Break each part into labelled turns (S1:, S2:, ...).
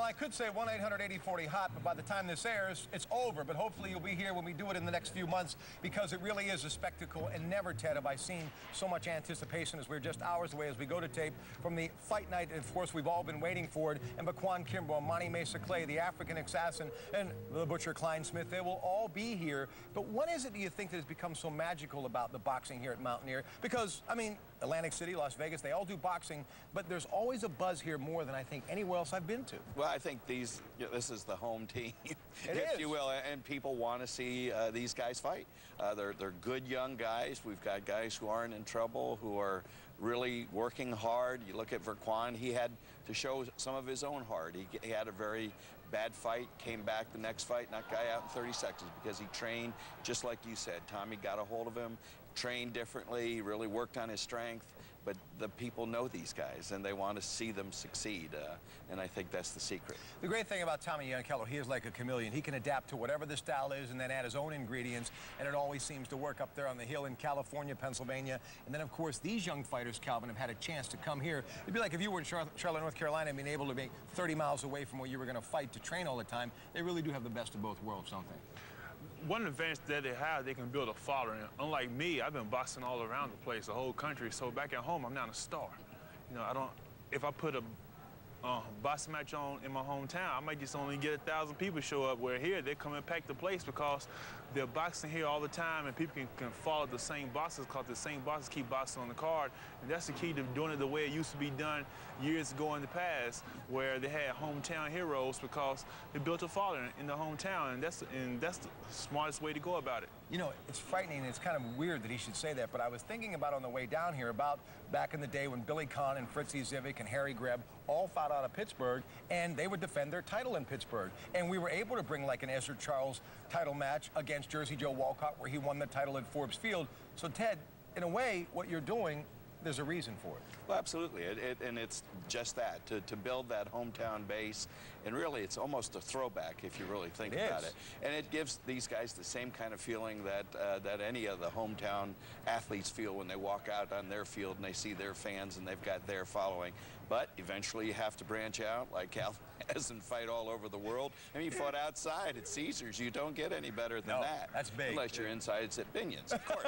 S1: I could say 1-800-8040-HOT, but by the time this airs, it's over. But hopefully you'll be here when we do it in the next few months, because it really is a spectacle. And never, Ted, have I seen so much anticipation as we're just hours away as we go to tape from the fight night. And of course, we've all been waiting for it. And Baquan Kimbrough, Monty Mesa Clay, the African Assassin, and the Butcher Klein Smith, they will all be here. But what is it, do you think, that has become so magical about the boxing here at Mountaineer? Because, I mean, Atlantic City, Las Vegas, they all do boxing, but there's always a buzz here more than I think anywhere else I've been to.
S2: Well, I think this is the home team,
S1: if
S2: you will, and people want to see these guys fight. They're good young guys. We've got guys who aren't in trouble, who are really working hard. You look at Verquan, he had to show some of his own heart. He had a very bad fight, came back the next fight, knocked guy out in 30 seconds because he trained, just like you said. Tommy got a hold of him, trained differently, really worked on his strength. But the people know these guys, and they want to see them succeed, and I think that's the secret.
S1: The great thing about Tommy Yankello, he is like a chameleon. He can adapt to whatever the style is and then add his own ingredients, and it always seems to work up there on the hill in California, Pennsylvania. And then, of course, these young fighters, Calvin, have had a chance to come here. It'd be like if you were in Charlotte, North Carolina, and being able to be 30 miles away from where you were going to fight to train all the time. They really do have the best of both worlds, don't they?
S3: One advantage that they have, they can build a following. Unlike me, I've been boxing all around the place, the whole country. So back at home, I'm not a star. You know, if I put a boxing match on in my hometown, I might just only get 1,000 people show up, where here they come and pack the place because they're boxing here all the time, and people can follow the same boxers because the same boxers keep boxing on the card. And that's the key to doing it the way it used to be done years ago in the past, where they had hometown heroes because they built a following in the hometown, and that's the smartest way to go about it.
S1: You know, it's frightening, and it's kind of weird that he should say that, but I was thinking about on the way down here about back in the day when Billy Conn and Fritzy Zivic and Harry Greb all fought out of Pittsburgh, and they would defend their title in Pittsburgh. And we were able to bring like an Ezra Charles title match against Jersey Joe Walcott, where he won the title at Forbes Field. So, Ted, in a way, what you're doing, there's a reason for it.
S2: Well, absolutely, and it's just that, to build that hometown base, and really it's almost a throwback if you really think about it. And it gives these guys the same kind of feeling that any of the hometown athletes feel when they walk out on their field and they see their fans and they've got their following. But eventually you have to branch out like Calvin has and fight all over the world. I mean, you fought outside at Caesars. You don't get any better than that.
S1: That's big.
S2: Unless you're inside, it's at Binions, of course.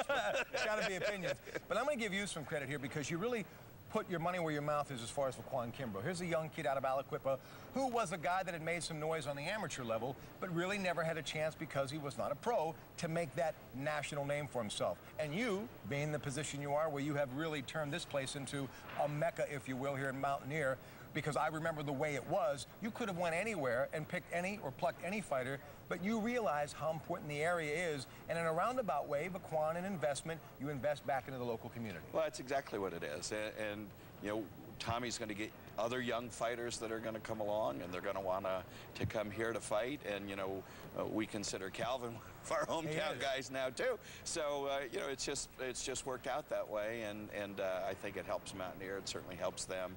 S1: It's got to be opinions. But I'm going to give you some credit here, because you really put your money where your mouth is as far as Baquan Kimbrough. Here's a young kid out of Aliquippa who was a guy that had made some noise on the amateur level, but really never had a chance because he was not a pro to make that national name for himself. And you, being in the position you are, where you have really turned this place into a mecca, if you will, here in Mountaineer, because I remember the way it was, you could have went anywhere and picked any or plucked any fighter, but you realize how important the area is, and in a roundabout way, Baquan, an investment, you invest back into the local community.
S2: Well, that's exactly what it is, and you know, Tommy's going to get other young fighters that are going to come along, and they're going to want to come here to fight. And you know, we consider Calvin one of our hometown guys now too. So you know, it's just worked out that way, and I think it helps Mountaineer. It certainly helps them,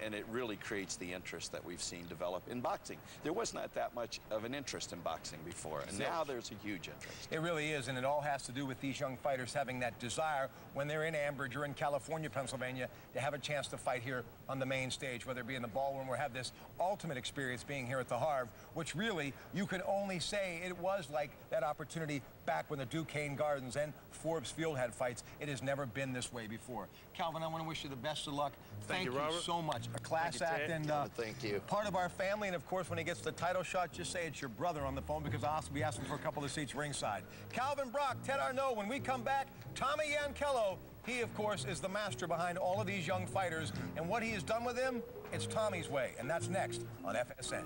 S2: and it really creates the interest that we've seen develop in boxing. There was not that much of an interest in boxing before, and now there's a huge interest.
S1: It really is, and it all has to do with these young fighters having that desire when they're in Ambridge or in California, Pennsylvania, to have a chance to fight here on the main stage, whether it be in the ballroom or have this ultimate experience being here at the Harv, which really you can only say it was like that opportunity back when the Duquesne Gardens and Forbes Field had fights. It has never been this way before. Calvin, I want to wish you the best of luck. Thank you, Robert, so much. A class act, and
S2: thank you.
S1: Part of our family, and of course, when he gets the title shot, just say it's your brother on the phone, because I'll also be asking for a couple of seats ringside. Calvin Brock, Ted Arnaud. When we come back, Tommy Yankello. He, of course, is the master behind all of these young fighters, and what he has done with them, it's Tommy's way, and that's next on FSN.